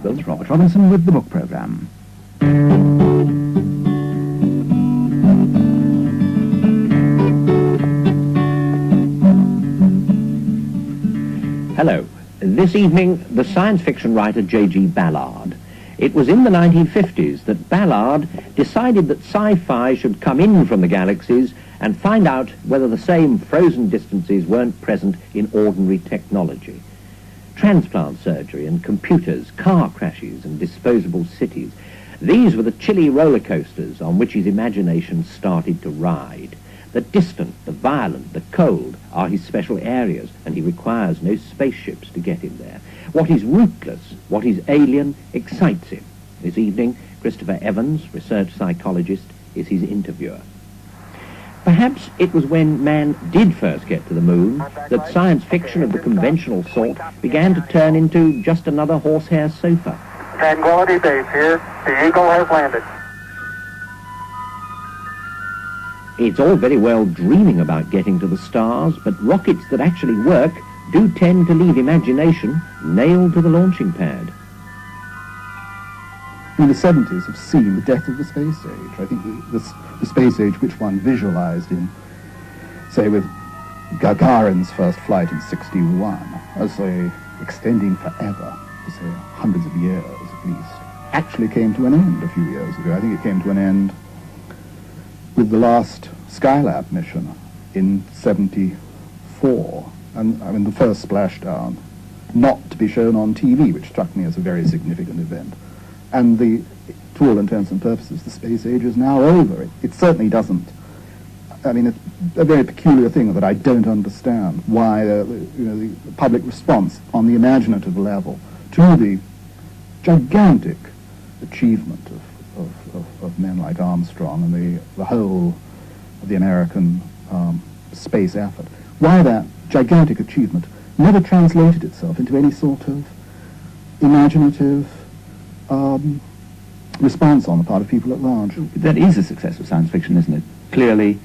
There's Robert Robinson with the book programme. Hello. This evening, the science fiction writer J.G. Ballard. It was in the 1950s that Ballard decided that sci-fi should come in from the galaxies and find out whether the same frozen distances weren't present in ordinary technology. Transplant surgery and computers, car crashes and disposable cities. These were the chilly roller coasters on which his imagination started to ride. The distant, the violent, the cold are his special areas, and he requires no spaceships to get him there. What is rootless, what is alien, excites him. This evening, Christopher Evans, research psychologist, is his interviewer. Perhaps it was when man did first get to the moon that science fiction of the conventional sort began to turn into just another horsehair sofa. Tranquility Base here. The Eagle has landed. It's all very well dreaming about getting to the stars, but rockets that actually work do tend to leave imagination nailed to the launching pad. In the 70s have seen the death of the space age. I think the space age which one visualized in, say, with Gagarin's first flight in '61, as extending forever, say hundreds of years at least, actually came to an end a few years ago. I think it came to an end with the last Skylab mission in '74, and I mean the first splashdown, not to be shown on TV, which struck me as a very significant event. And to all intents and purposes, the space age is now over. It certainly doesn't. I mean, it's a very peculiar thing that I don't understand why the public response on the imaginative level to the gigantic achievement of men like Armstrong and the whole of the American space effort, why that gigantic achievement never translated itself into any sort of imaginative response on the part of people at large. That is a success of science fiction, isn't it? Clearly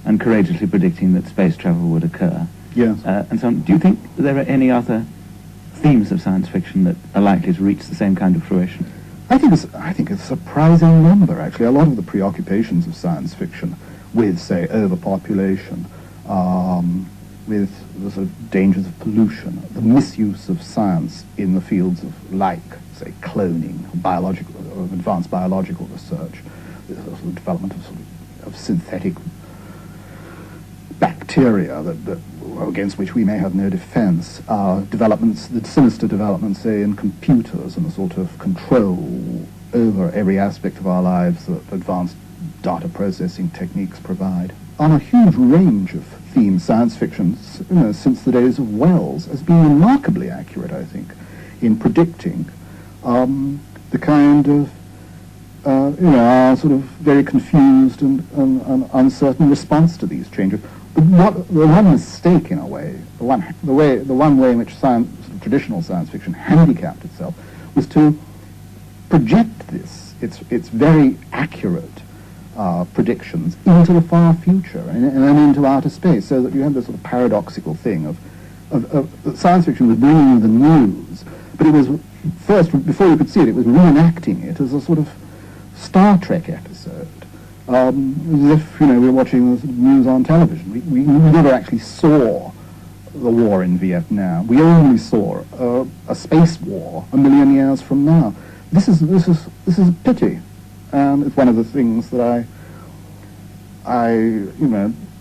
and courageously predicting that space travel would occur. Yes. And so, do you think there are any other themes of science fiction that are likely to reach the same kind of fruition? I think a surprising number, actually. A lot of the preoccupations of science fiction with, say, overpopulation, with the sort of dangers of pollution, the misuse of science in the fields of, like, say, cloning, biological or advanced biological research, the sort of development of synthetic bacteria that against which we may have no defense, developments, the sinister developments, say, in computers and the sort of control over every aspect of our lives that advanced data processing techniques provide. On a huge range of themes, science fiction, since the days of Wells, has been remarkably accurate, I think, in predicting the kind of, our sort of very confused and uncertain response to these changes. The one mistake, in a way, the one way in which traditional science fiction handicapped itself was to project its very accurate predictions into the far future and then into outer space, so that you have this sort of paradoxical thing of science fiction was bringing you the news, but it was first, before you could see it, it was reenacting it as a sort of Star Trek episode. As if, we were watching the news on television. We never actually saw the war in Vietnam. We only saw a space war a million years from now. This is a pity, and it's one of the things that I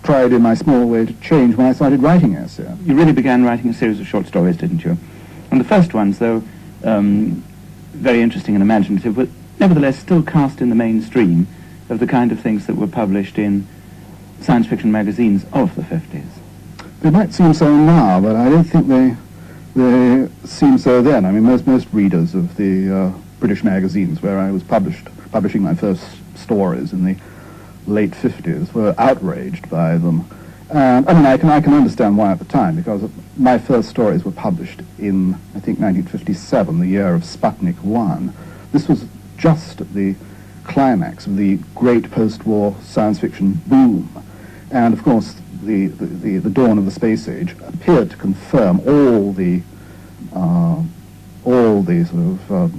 tried in my small way to change when I started writing essays. You really began writing a series of short stories, didn't you? And the first ones, though very interesting and imaginative, but nevertheless still cast in the mainstream of the kind of things that were published in science fiction magazines of the 50s. They might seem so now, but I don't think they seemed so then. I mean, most readers of the British magazines, where I was publishing my first stories in the late 50s, were outraged by them. And I mean, I can understand why at the time, because my first stories were published in, I think, 1957, the year of Sputnik 1. This was just at the climax of the great post-war science fiction boom. And of course, the dawn of the space age appeared to confirm all all the sort of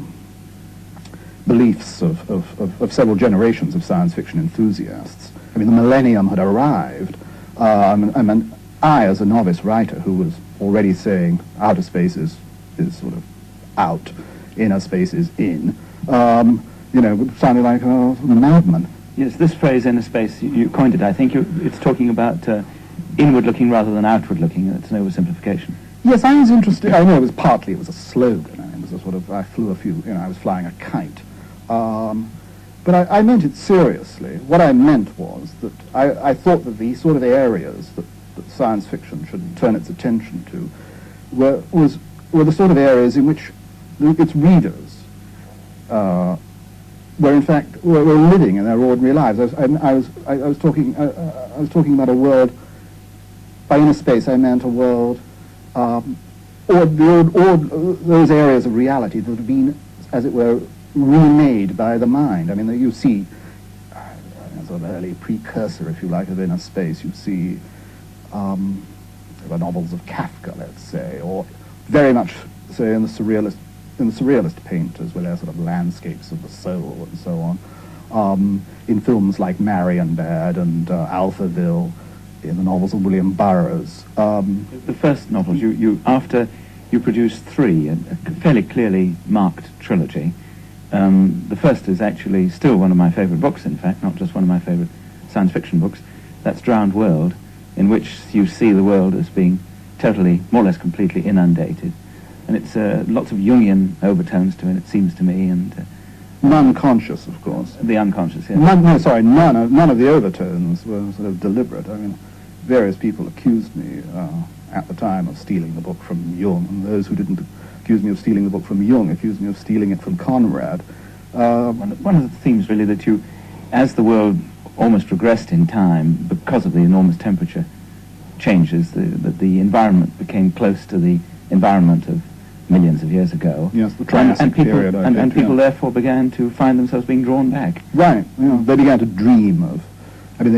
beliefs of several generations of science fiction enthusiasts. I mean, the millennium had arrived. I, as a novice writer who was already saying outer space is sort of out, inner space is in, sounded like a madman. Yes, this phrase, inner space, you coined it. I think it's talking about inward-looking rather than outward-looking. It's an oversimplification. Yes, I was interested. I know it was a slogan. It was a sort of, I flew a few, I was flying a kite. But I meant it seriously. What I meant was that I thought that the sort of areas that science fiction should turn its attention to were the sort of areas in which its readers were in fact were living in their ordinary lives. I was talking about a world. By inner space, I meant a world, or those areas of reality that have been, as it were, remade by the mind. I mean, you see a sort of early precursor, if you like, of inner space. You see the novels of Kafka, let's say, or very much, say, in the surrealist painters, where they're sort of landscapes of the soul and so on. In films like Marienbad and Alphaville, in the novels of William Burroughs. The first novels, after you produced three, a fairly clearly marked trilogy. The first is actually still one of my favourite books, in fact, not just one of my favourite science fiction books. That's Drowned World, in which you see the world as being totally, more or less completely inundated. And it's lots of Jungian overtones to it seems to me, and... non-conscious, of course. The unconscious, yes. None of the overtones were sort of deliberate. I mean, various people accused me at the time of stealing the book from Jung, and those who didn't accuse me of stealing the book from Jung accused me of stealing it from Conrad. One of the themes, really, that as the world almost regressed in time because of the enormous temperature changes, that the environment became close to the environment of millions of years ago. Yes, the Triassic period, I think. And people therefore began to find themselves being drawn back. Right. They began to dream of. I mean,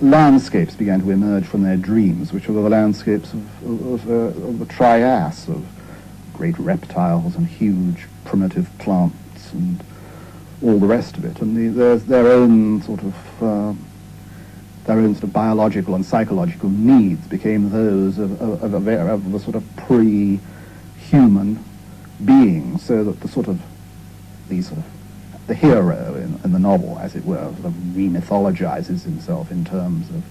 landscapes began to emerge from their dreams, which were the landscapes of the Trias, of great reptiles and huge primitive plants and all the rest of it. And their own sort of biological and psychological needs became those of the sort of pre-human beings, so that the hero in the novel, as it were, sort of re-mythologizes himself in terms of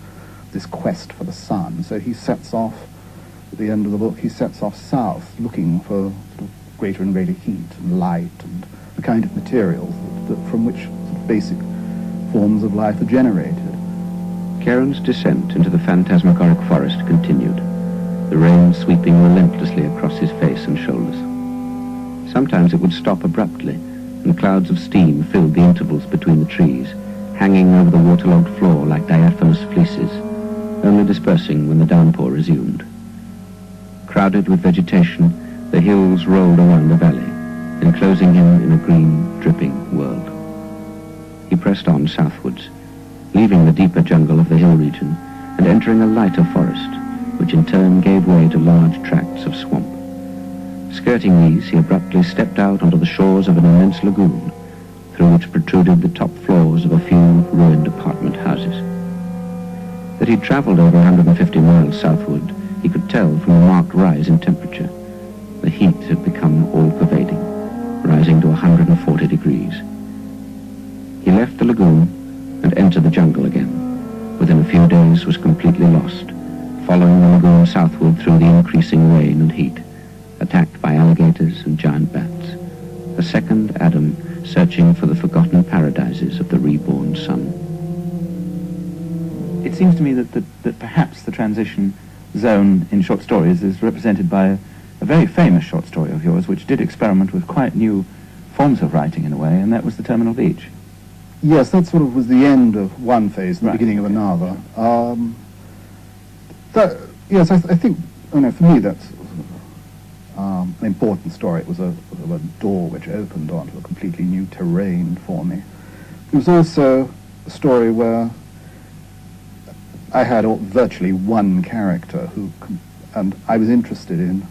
this quest for the sun. So he sets off, at the end of the book, south, looking for sort of greater and greater heat and light and the kind of materials from which sort of basic forms of life are generated. Charon's descent into the phantasmagoric forest continued, the rain sweeping relentlessly across his face and shoulders. Sometimes it would stop abruptly, and clouds of steam filled the intervals between the trees, hanging over the waterlogged floor like diaphanous fleeces, only dispersing when the downpour resumed. Crowded with vegetation, the hills rolled along the valley, enclosing him in a green, dripping world. He pressed on southwards, leaving the deeper jungle of the hill region and entering a lighter forest, which in turn gave way to large tracts of swamp. Skirting these, he abruptly stepped out onto the shores of an immense lagoon, through which protruded the top floors of a few ruined apartment houses. That he'd travelled over 150 miles southward, he could tell from the marked rise in temperature. The heat had become all-pervading, rising to 140 degrees. He left the lagoon and entered the jungle again. Within a few days was completely lost, following the lagoon southward through the increasing rain and heat, attacked by alligators and giant bats, a second Adam searching for the forgotten paradises of the reborn sun. It seems to me that perhaps the transition zone in short stories is represented by a very famous short story of yours, which did experiment with quite new forms of writing in a way, and that was The Terminal Beach. Yes, that sort of was the end of one phase, the beginning of another. Yes, I think, for me, that's an important story. It was a door which opened onto a completely new terrain for me. It was also a story where I had virtually one character and I was interested in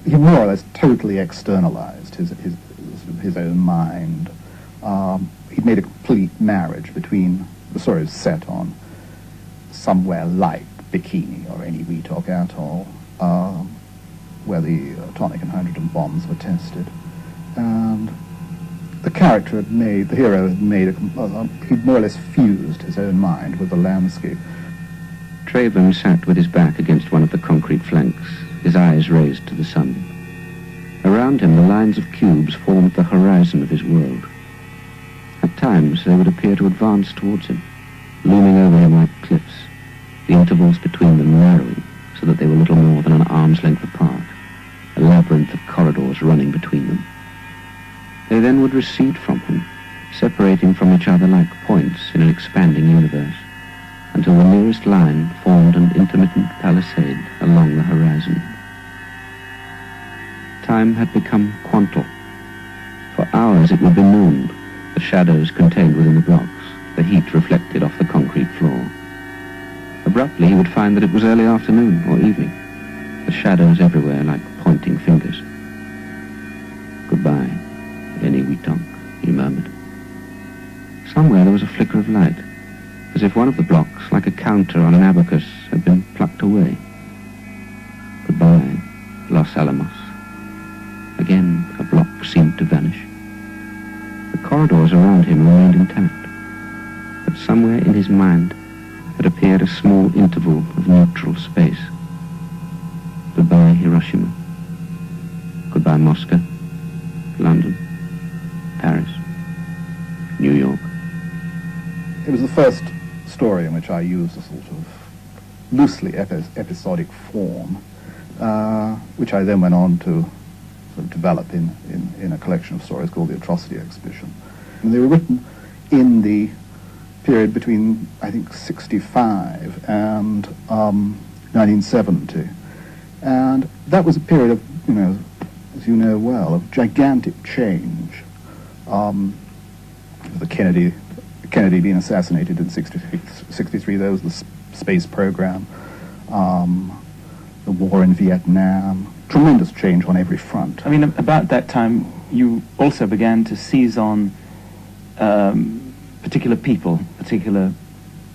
he more or less totally externalized his own mind. He'd made a complete marriage between the story is set on somewhere like Bikini or any Weetok atoll, where the atomic and hydrogen bombs were tested, and the hero had made he'd more or less fused his own mind with the landscape. Traven sat with his back against one of the concrete flanks, his eyes raised to the sun. Around him, the lines of cubes formed the horizon of his world. At times, they would appear to advance towards him, looming over him like cliffs, the intervals between them narrowing so that they were little more than an arm's length apart, a labyrinth of corridors running between them. They then would recede from him, separating from each other like points in an expanding universe, until the nearest line formed an intermittent palisade along the horizon. Time had become quantal. For hours it would be noon, the shadows contained within the blocks, the heat reflected off the concrete floor. Abruptly he would find that it was early afternoon or evening, the shadows everywhere like pointing fingers. Goodbye, Eni Weetonk, he murmured. Somewhere there was a flicker of light, as if one of the blocks, like a counter on an abacus, had been plucked away. Goodbye, Los Alamos. Again, a block seemed to vanish. The corridors around him remained intact, but somewhere in his mind had appeared a small interval of neutral space. Goodbye, Hiroshima. Goodbye, Moscow, London, Paris, New York. It was the first story in which I used a sort of loosely episodic form, which I then went on to sort of develop in a collection of stories called the Atrocity Exhibition. And they were written in the period between, I think, 65 and 1970. And that was a period of, as you know well, of gigantic change. The Kennedy being assassinated in 63, there was the space program, the war in Vietnam, tremendous change on every front. I mean, about that time, you also began to seize on particular people, particular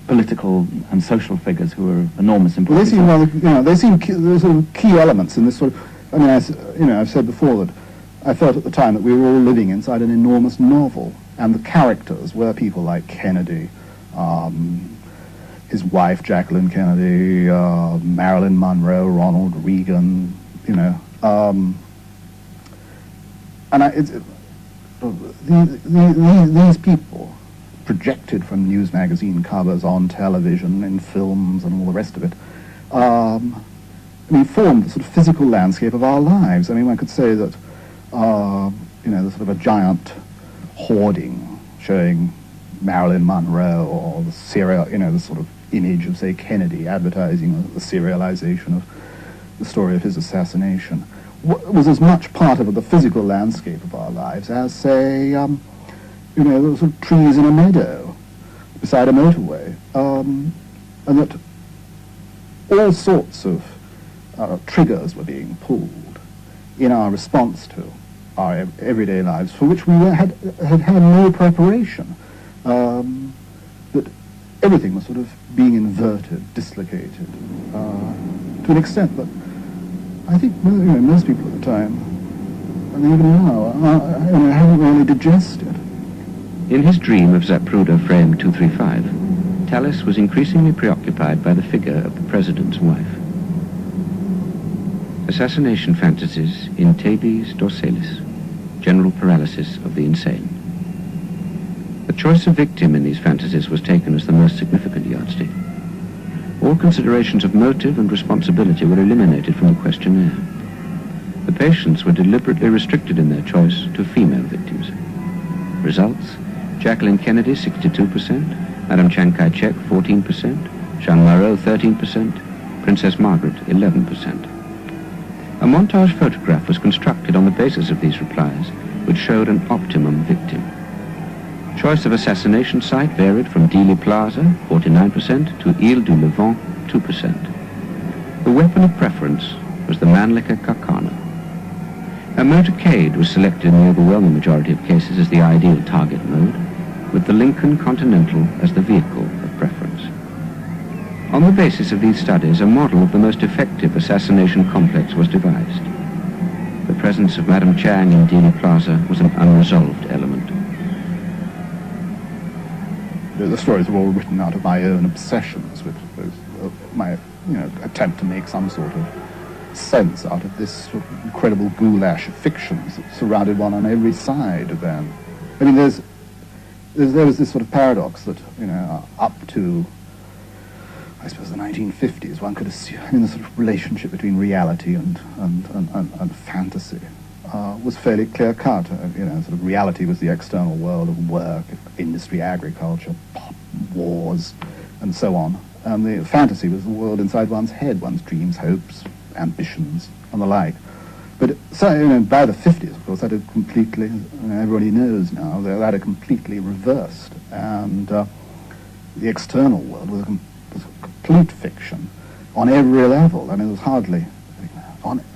political and social figures who were enormous importance. Well, they seem there's sort of key elements in this sort of. I mean, I've said before that I felt at the time that we were all living inside an enormous novel, and the characters were people like Kennedy, his wife Jacqueline Kennedy, Marilyn Monroe, Ronald Reagan, these people, projected from news magazine covers on television, in films, and all the rest of it, formed the sort of physical landscape of our lives. I mean, one could say that, there's sort of a giant hoarding showing Marilyn Monroe, or the the sort of image of, say, Kennedy, advertising the serialization of the story of his assassination, was as much part of the physical landscape of our lives as, say, the sort of trees in a meadow beside a motorway, and that all sorts of triggers were being pulled in our response to our everyday lives, for which we had no preparation. That everything was sort of being inverted, dislocated, to an extent that I think most people at the time, and even now, haven't really digested. In his dream of Zapruder Frame 235, Tallis was increasingly preoccupied by the figure of the president's wife. Assassination fantasies in tabes dorsalis, general paralysis of the insane. The choice of victim in these fantasies was taken as the most significant yardstick. All considerations of motive and responsibility were eliminated from the questionnaire. The patients were deliberately restricted in their choice to female victims. Results: Jacqueline Kennedy, 62%, Madame Chiang Kai-shek, 14%, Jean Moreau, 13%, Princess Margaret, 11%. A montage photograph was constructed on the basis of these replies, which showed an optimum victim. Choice of assassination site varied from Dealey Plaza, 49%, to Ile du Levant, 2%. The weapon of preference was the Mannlicher Carcano. A motorcade was selected in the overwhelming majority of cases as the ideal target mode, with the Lincoln Continental as the vehicle of preference. On the basis of these studies, a model of the most effective assassination complex was devised. The presence of Madame Chang in Dealey Plaza was an unresolved element. The stories were all written out of my own obsessions with my attempt to make some sort of sense out of this sort of incredible goulash of fictions that surrounded one on every side then. I mean, there was this sort of paradox that, up to, I suppose, the 1950s, one could assume the sort of relationship between reality and fantasy was fairly clear-cut. Sort of reality was the external world of work, industry, agriculture, wars, and so on. And the fantasy was the world inside one's head, one's dreams, hopes, ambitions, and the like. But so, by the 50s, of course, that had completely, everybody knows now, that had completely reversed. And the external world was a complete fiction on every level. I mean, there was hardly,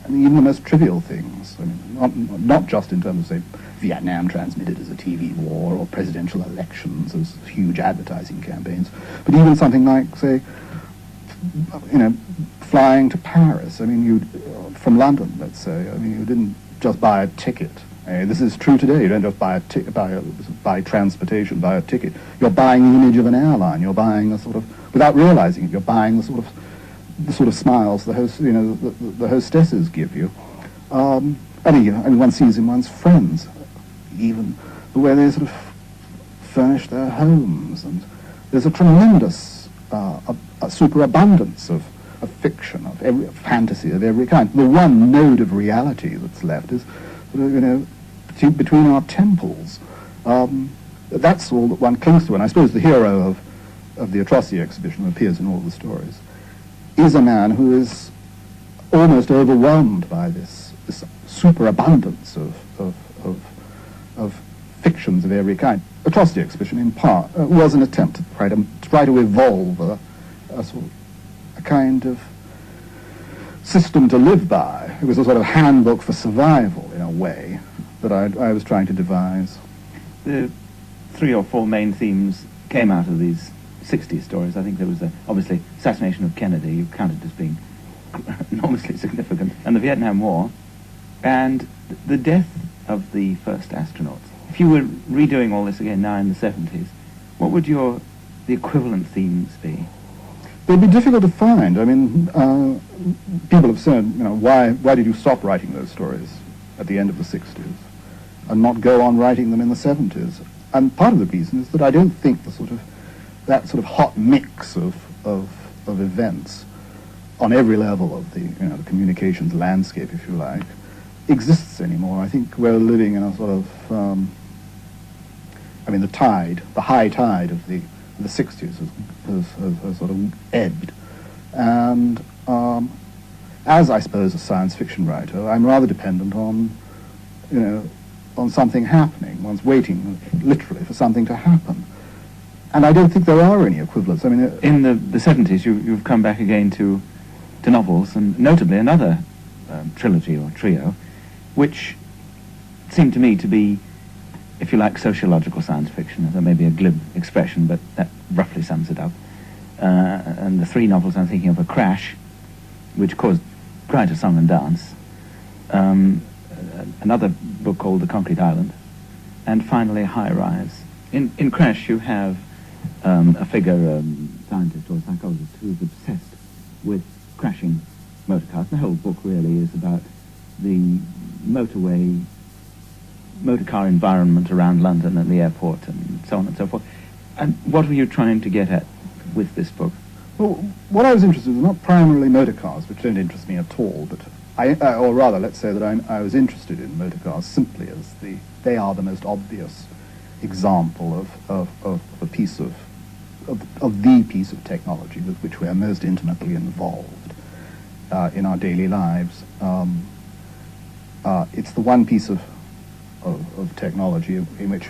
even the most trivial things. I mean, not just in terms of, say, Vietnam transmitted as a TV war or presidential elections as huge advertising campaigns, but even something like, say, flying to Paris. I mean, from London, let's say. I mean, you didn't just buy a ticket. This is true today. You don't just buy transportation, buy a ticket. You're buying the image of an airline. You're buying a sort of, without realizing it, you're buying the sort of smiles the hostesses give you. And one sees in one's friends, even the way they sort of furnish their homes. And there's a tremendous a superabundance of fiction, of every fantasy of every kind. The one node of reality that's left is, between our temples. That's all that one clings to. And I suppose the hero of the Atrocity exhibition, who appears in all the stories, is a man who is almost overwhelmed by this superabundance of fictions of every kind. Atrocity exhibition, in part, was an attempt to try to evolve a kind of system to live by. It was a sort of handbook for survival, in a way, that I was trying to devise. The 3 or 4 main themes came out of these 60s stories. I think there was obviously assassination of Kennedy, you counted as being enormously significant, and the Vietnam War, and the death of the first astronauts. If you were redoing all this again now in the 70s, what would the equivalent themes be? They'd be difficult to find. I mean, people have said, why did you stop writing those stories at the end of the 60s and not go on writing them in the 70s? And part of the reason is that I don't think that sort of hot mix of events on every level of the communications landscape, if you like, exists anymore. I think we're living in a sort of the high tide of the 60s has sort of ebbed. And as, I suppose, a science fiction writer, I'm rather dependent on something happening. One's waiting, literally, for something to happen. And I don't think there are any equivalents. I mean, in the 70s, you've come back again to novels, and notably another trilogy or trio, which seemed to me to be, if you like, sociological science fiction. That may be a glib expression, but that roughly sums it up. And the 3 novels I'm thinking of are Crash, which caused quite a song and dance, another book called The Concrete Island, and finally High Rise. In Crash you have a figure, scientist or psychologist, who's obsessed with crashing motor cars. The whole book really is about the motor car environment around London and the airport and so on and so forth. And what were you trying to get at with this book? Well, what I was interested in was not primarily motor cars, which don't interest me at all, but or rather, let's say that I was interested in motor cars simply as they are the most obvious example of a piece of the piece of technology with which we are most intimately involved in our daily lives. It's the one piece of technology in which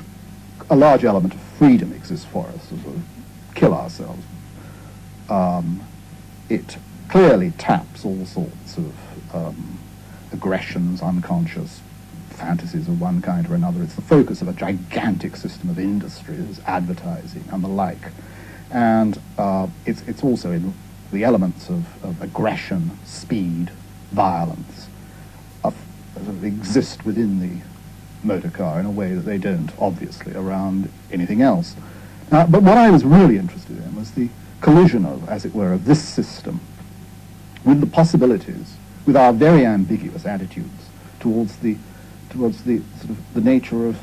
a large element of freedom exists for us to sort of kill ourselves. It clearly taps all sorts of aggressions, unconscious fantasies of one kind or another. It's the focus of a gigantic system of industries, advertising and the like. And it's also in the elements of aggression, speed, violence, exist within the motor car in a way that they don't, obviously, around anything else. But what I was really interested in was the collision of, as it were, of this system with the possibilities, with our very ambiguous attitudes towards the sort of the nature of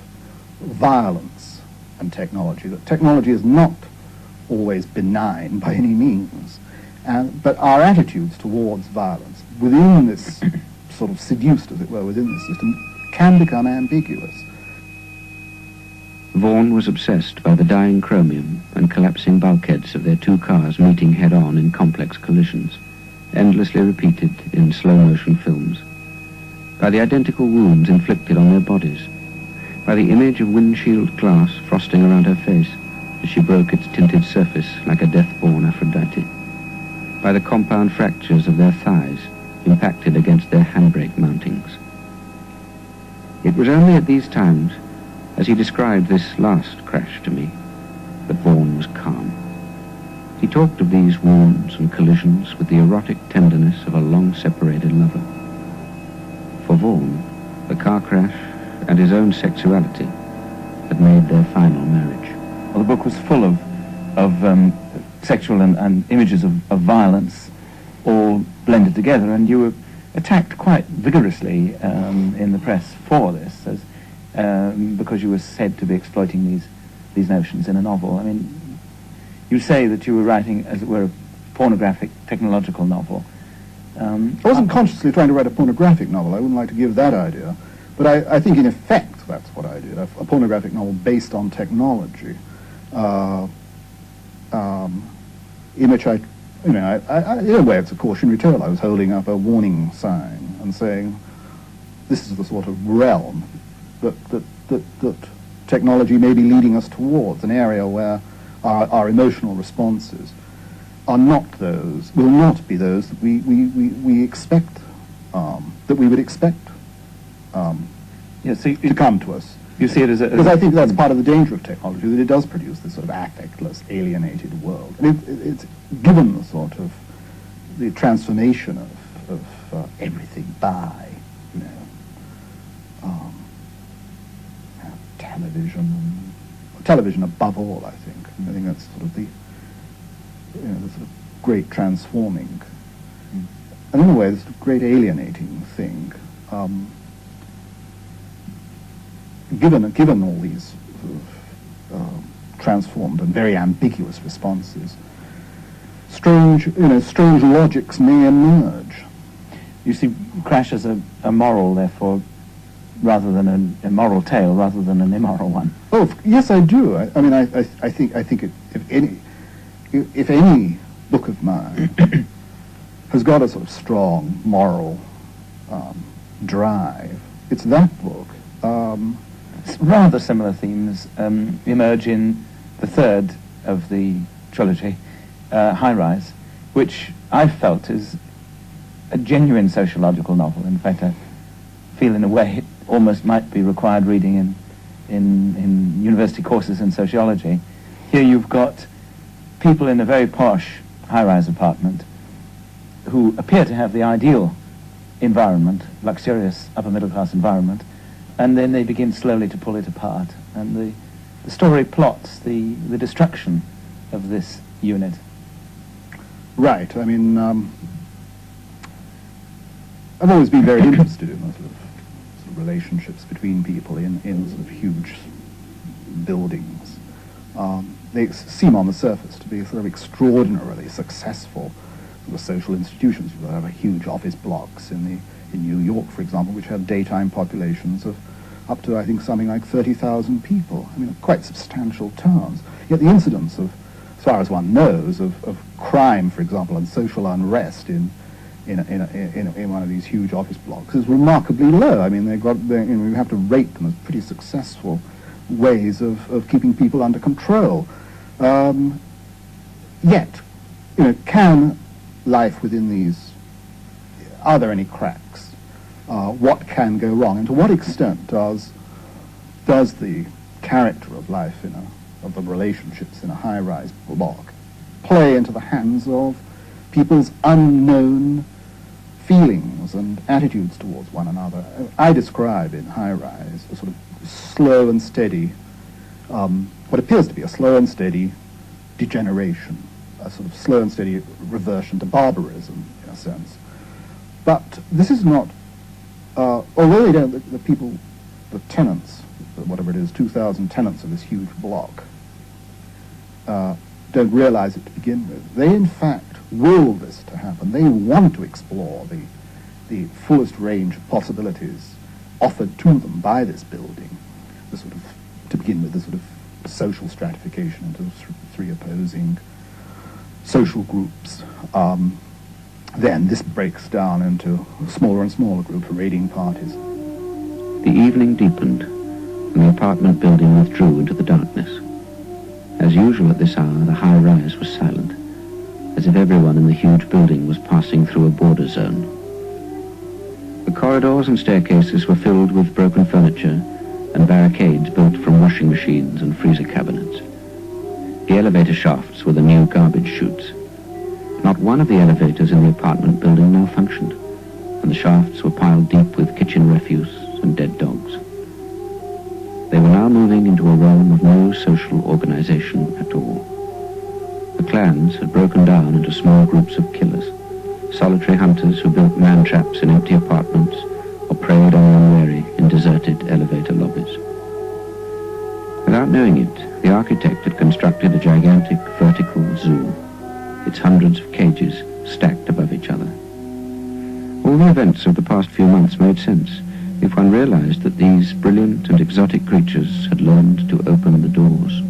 violence and technology. That technology is not always benign by any means, but our attitudes towards violence within this sort of seduced, as it were, within this system can become ambiguous. Vaughan was obsessed by the dying chromium and collapsing bulkheads of their two cars meeting head-on in complex collisions, endlessly repeated in slow-motion films, by the identical wounds inflicted on their bodies, by the image of windshield glass frosting around her face as she broke its tinted surface like a death-born Aphrodite, by the compound fractures of their thighs impacted against their handbrake mountings. It was only at these times, as he described this last crash to me, that Vaughan was calm. He talked of these wounds and collisions with the erotic tenderness of a long-separated lover. For Vaughan, the car crash and his own sexuality had made their final marriage. Well, the book was full of sexual and images of violence all blended together, and you were attacked quite vigorously in the press for this, because you were said to be exploiting these notions in a novel. I mean, you say that you were writing, as it were, a pornographic technological novel. I wasn't consciously trying to write a pornographic novel. I wouldn't like to give that idea. But I think, in effect, that's what I did. A pornographic novel based on technology, in which I in a way, it's a cautionary tale. I was holding up a warning sign and saying, this is the sort of realm that technology may be leading us towards, an area where our emotional responses are not those, will not be those that we expect, that we would expect to come to us. You see it as a... Because I think that's part of the danger of technology, that it does produce this sort of affectless, alienated world. And it's given the sort of the transformation of everything by, television above all, I think. I think that's sort of the sort of great transforming, and in a way, this sort of great alienating thing. Given all these sort of, transformed and very ambiguous responses, strange logics may emerge. You see Crash as a moral, therefore, rather than an immoral tale, rather than an immoral one. Oh, yes, I do. I think if any book of mine has got a sort of strong moral drive, it's that book. Rather similar themes emerge in the third of the trilogy, High Rise, which I felt is a genuine sociological novel. In fact, I feel in a way it almost might be required reading in university courses in sociology. Here you've got people in a very posh high-rise apartment who appear to have the ideal environment, luxurious upper-middle-class environment, and then they begin slowly to pull it apart. And the story plots the destruction of this unit. Right. I mean, I've always been very interested in the sort of relationships between people in sort of huge buildings. They seem on the surface to be sort of extraordinarily successful sort of social institutions. You have huge office blocks in New York, for example, which have daytime populations of up to, I think, something like 30,000 people. I mean, quite substantial towns. Yet the incidence of, as far as one knows, of crime, for example, and social unrest in one of these huge office blocks is remarkably low. I mean, we have to rate them as pretty successful ways of keeping people under control. Yet, can life within these, are there any cracks? What can go wrong? And to what extent does the character of life of the relationships in a high-rise block play into the hands of people's unknown feelings and attitudes towards one another? I describe in high-rise a sort of slow and steady, what appears to be a slow and steady degeneration, a sort of slow and steady reversion to barbarism, in a sense. But this is not, although they don't, the people, the tenants, whatever it is, 2,000 tenants of this huge block, don't realize it to begin with. They, in fact, will this to happen. They want to explore the fullest range of possibilities offered to them by this building, the sort of, to begin with, the sort of social stratification into three opposing social groups. Then this breaks down into smaller and smaller groups, raiding parties. The evening deepened, and the apartment building withdrew into the darkness. As usual at this hour, the high rise was silent, as if everyone in the huge building was passing through a border zone. The corridors and staircases were filled with broken furniture and barricades built from washing machines and freezer cabinets. The elevator shafts were the new garbage chutes. Not one of the elevators in the apartment building malfunctioned, and the shafts were piled deep with kitchen refuse and dead dogs. They were now moving into a realm of no social organization at all. The clans had broken down into small groups of killers, solitary hunters who built man-traps in empty apartments or preyed on the unwary in deserted elevator lobbies. Without knowing it, the architect had constructed a gigantic vertical zoo, its hundreds of cages stacked above each other. All the events of the past few months made sense if one realized that these brilliant and exotic creatures had learned to open the doors.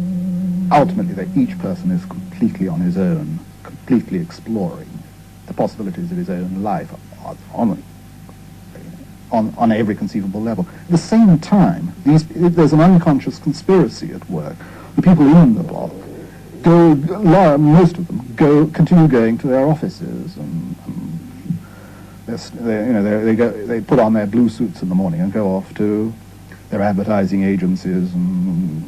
Ultimately, that each person is completely on his own, completely exploring the possibilities of his own life on every conceivable level. At the same time, there's an unconscious conspiracy at work. The people in the block most of them continue going to their offices and they put on their blue suits in the morning and go off to their advertising agencies and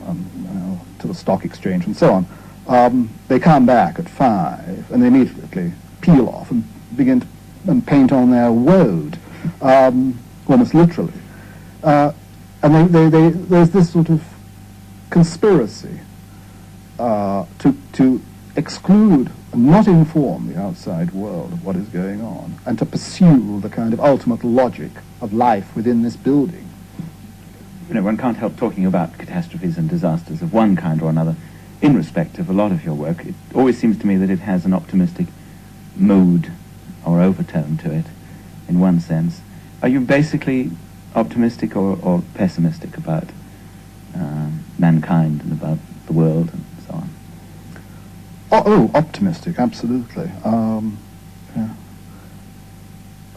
to the stock exchange and so on. They come back at 5 and they immediately peel off and begin to paint on their woad, almost literally. And there's this sort of conspiracy to exclude and not inform the outside world of what is going on, and to pursue the kind of ultimate logic of life within this building. You know, one can't help talking about catastrophes and disasters of one kind or another in respect of a lot of your work. It always seems to me that it has an optimistic mood or overtone to it, in one sense. Are you basically optimistic or pessimistic about mankind and about the world and so on? Oh, optimistic, absolutely. Yeah.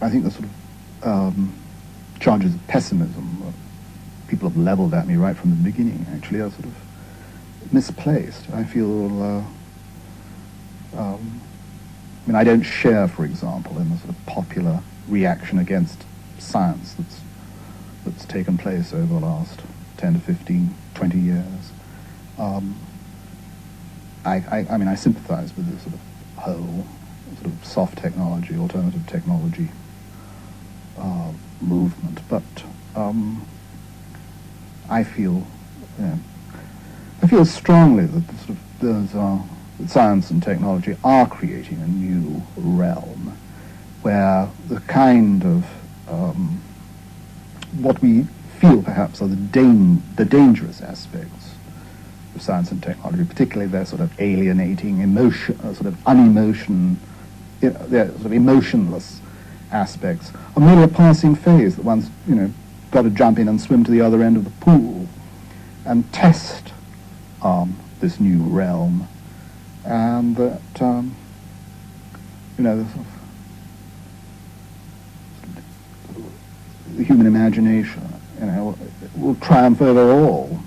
I think the sort of charges of pessimism people have leveled at me right from the beginning, actually, are sort of misplaced. I feel, I don't share, for example, in the sort of popular reaction against science that's taken place over the last 10 to 15, 20 years. I sympathize with the sort of whole sort of soft technology, alternative technology movement, but I feel strongly that that science and technology are creating a new realm where the kind of what we feel perhaps are the dangerous aspects of science and technology, particularly their sort of alienating emotion, sort of their sort of emotionless aspects, are merely a passing phase that one's, got to jump in and swim to the other end of the pool and test this new realm, and that, the human imagination, will triumph over all.